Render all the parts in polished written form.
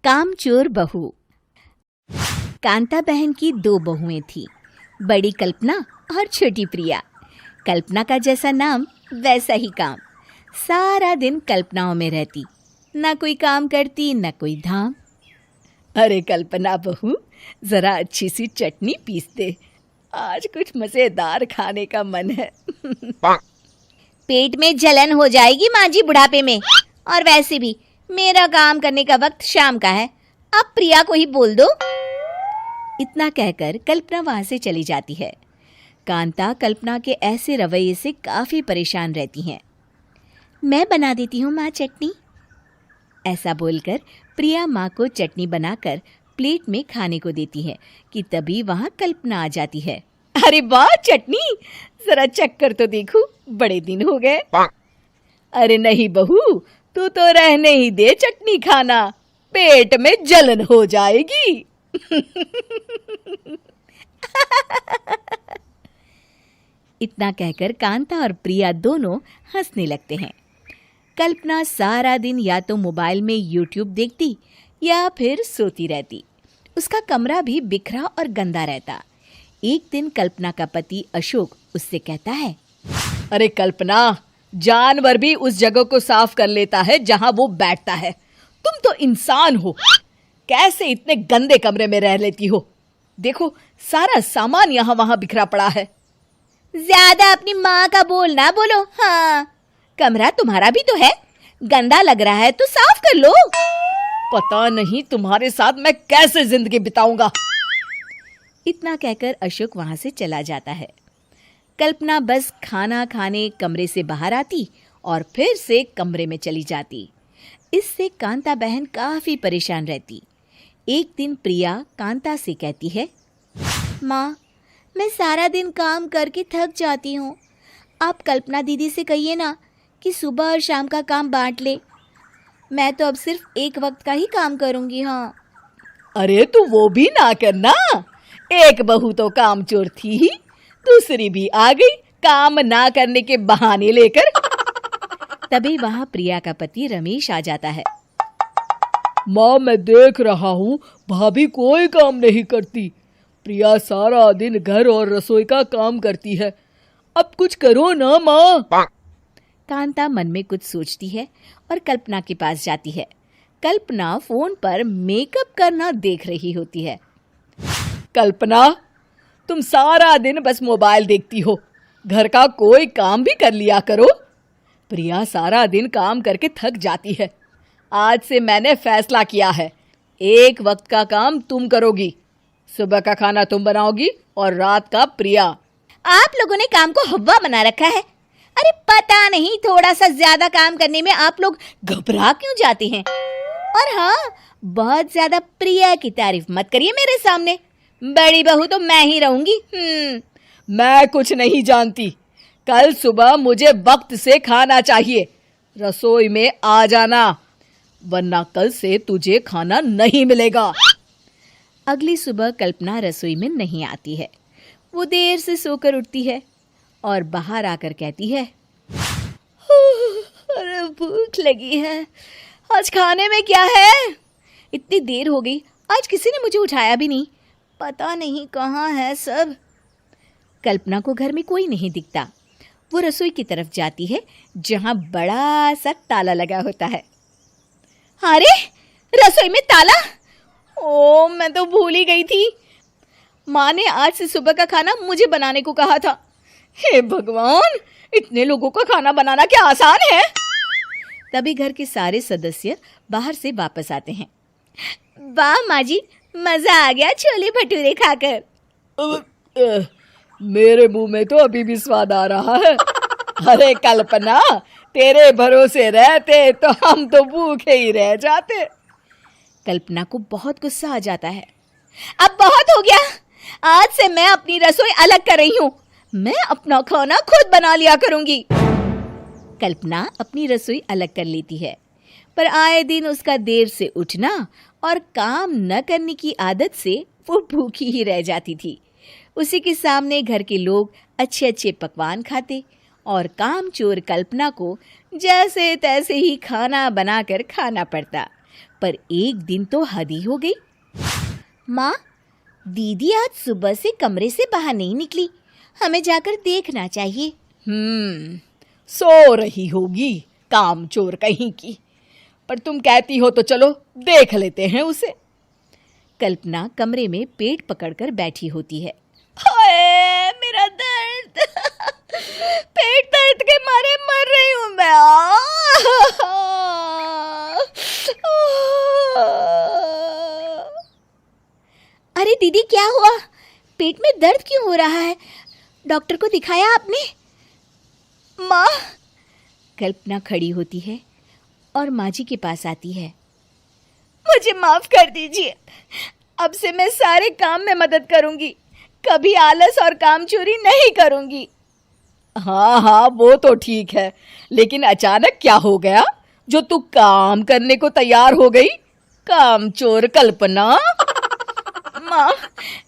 कामचोर बहू। कांता बहन की दो बहुएं थीं, बड़ी कल्पना और छोटी प्रिया। कल्पना का जैसा नाम वैसा ही काम। सारा दिन कल्पनाओं में रहती, ना कोई काम करती ना कोई धाम। अरे कल्पना बहू, जरा अच्छी सी चटनी पीस दे, आज कुछ मजेदार खाने का मन है। पेट में जलन हो जाएगी माँ जी बुढ़ापे में, और वैसे भी मेरा काम करने का वक्त शाम का है, अब प्रिया को ही बोल दो। इतना कहकर कल्पना वहां से चली जाती है। कांता कल्पना के ऐसे रवैये से काफी परेशान रहती हैं। मैं बना देती हूँ माँ चटनी, ऐसा बोलकर प्रिया माँ को चटनी बनाकर प्लेट में खाने को देती है कि तभी वहां कल्पना आ जाती है। अरे वाह चटनी, जरा चक्कर तो देखूं, बड़े दिन हो गए। अरे नहीं बहू, तू तो रहने ही दे चटनी खाना, पेट में जलन हो जाएगी। इतना कहकर कांता और प्रिया दोनों हंसने लगते हैं। कल्पना सारा दिन या तो मोबाइल में यूट्यूब देखती या फिर सोती रहती। उसका कमरा भी बिखरा और गंदा रहता। एक दिन कल्पना का पति अशोक उससे कहता है, अरे कल्पना, जानवर भी उस जगह को साफ कर लेता है जहां वो बैठता है, तुम तो इंसान हो, कैसे इतने गंदे कमरे में रह लेती हो? देखो सारा सामान यहाँ वहां बिखरा पड़ा है। ज्यादा अपनी माँ का बोल ना बोलो। हाँ, कमरा तुम्हारा भी तो है, गंदा लग रहा है तो साफ कर लो। पता नहीं तुम्हारे साथ मैं कैसे जिंदगी बिताऊंगा। इतना कहकर अशोक वहां से चला जाता है। कल्पना बस खाना खाने कमरे से बाहर आती और फिर से कमरे में चली जाती। इससे कांता बहन काफी परेशान रहती। एक दिन प्रिया कांता से कहती है, माँ, मैं सारा दिन काम करके थक जाती हूँ, आप कल्पना दीदी से कहिए ना कि सुबह और शाम का काम बांट ले, मैं तो अब सिर्फ एक वक्त का ही काम करूँगी। हाँ। अरे तू वो भी ना करना, एक बहू तो कामचोर थी ही, दूसरी भी आ गई काम ना करने के बहाने लेकर। तभी वहां प्रिया का पति रमेश आ जाता है। माँ, मैं देख रहा हूँ भाभी कोई काम नहीं करती, प्रिया सारा दिन घर और रसोई का काम करती है, अब कुछ करो ना माँ। कांता मन में कुछ सोचती है और कल्पना के पास जाती है। कल्पना फोन पर मेकअप करना देख रही होती है। कल्पना, तुम सारा दिन बस मोबाइल देखती हो, घर का कोई काम भी कर लिया करो। प्रिया सारा दिन काम करके थक जाती है, आज से मैंने फैसला किया है, एक वक्त का काम तुम करोगी, सुबह का खाना तुम बनाओगी और रात का प्रिया। आप लोगों ने काम को हव्वा बना रखा है। अरे पता नहीं थोड़ा सा ज्यादा काम करने में आप लोग घबरा क्यों जाते हैं। और हाँ, बहुत ज्यादा प्रिया की तारीफ मत करिए मेरे सामने, बड़ी बहू तो मैं ही रहूंगी। मैं कुछ नहीं जानती, कल सुबह मुझे वक्त से खाना चाहिए, रसोई में आ जाना, वरना कल से तुझे खाना नहीं मिलेगा। अगली सुबह कल्पना रसोई में नहीं आती है। वो देर से सोकर उठती है और बाहर आकर कहती है, अरे भूख लगी है, आज खाने में क्या है? इतनी देर हो गई, आज किसी ने मुझे उठाया भी नहीं, पता नहीं कहाँ है सब। कल्पना को घर में कोई नहीं दिखता। वो रसोई की तरफ जाती है जहाँ बड़ा सा ताला लगा होता है। अरे रसोई में ताला? ओ, मैं तो भूल ही गई थी, माँ ने आज से सुबह का खाना मुझे बनाने को कहा था। हे भगवान, इतने लोगों का खाना बनाना क्या आसान है? तभी घर के सारे सदस्य बाहर से वापस आते हैं। वाह माँ जी, मजा आ गया छोले भटूरे खाकर। मेरे मुंह में तो अभी भी स्वाद आ रहा है। अरे कल्पना, तेरे भरोसे रहते तो हम तो भूखे ही रह जाते। कल्पना को बहुत गुस्सा आ जाता है। अब बहुत हो गया, आज से मैं अपनी रसोई अलग कर रही हूँ, मैं अपना खाना खुद बना लिया करूंगी। कल्पना अपनी रसोई अलग कर लेती है, पर आए दिन उसका देर से उठना और काम न करने की आदत से वो भूखी ही रह जाती थी। उसी के सामने घर के लोग अच्छे अच्छे पकवान खाते और कामचोर कल्पना को जैसे तैसे ही खाना बनाकर खाना पड़ता। पर एक दिन तो हद ही हो गई। माँ, दीदी आज सुबह से कमरे से बाहर नहीं निकली, हमें जाकर देखना चाहिए। सो रही होगी कामचोर कहीं की, पर तुम कहती हो तो चलो देख लेते हैं उसे। कल्पना कमरे में पेट पकड़कर बैठी होती है। हाय मेरा दर्द, पेट दर्द के मारे मर रही हूँ मैं। अरे दीदी, क्या हुआ? पेट में दर्द क्यों हो रहा है? डॉक्टर को दिखाया आपने? माँ। कल्पना खड़ी होती है और माँ जी के पास आती है। मुझे माफ कर दीजिए, अब से मैं सारे काम में मदद करूंगी, कभी आलस और काम चोरी नहीं करूंगी। हाँ हाँ, वो तो ठीक है, लेकिन अचानक क्या हो गया जो तू काम करने को तैयार हो गई? कामचोर कल्पना। माँ,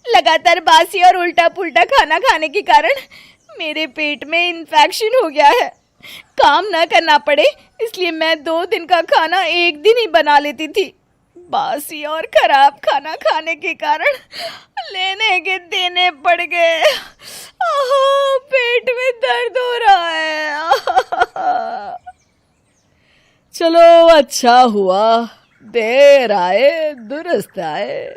लगातार बासी और उल्टा पुल्टा खाना खाने के कारण मेरे पेट में इन्फेक्शन हो गया है। काम न करना पड़े इसलिए मैं 2 दिन का खाना एक दिन ही बना लेती थी। बासी और खराब खाना खाने के कारण लेने के देने पड़ गए। पेट में दर्द हो रहा है। चलो अच्छा हुआ, देर आए दुरुस्त आए।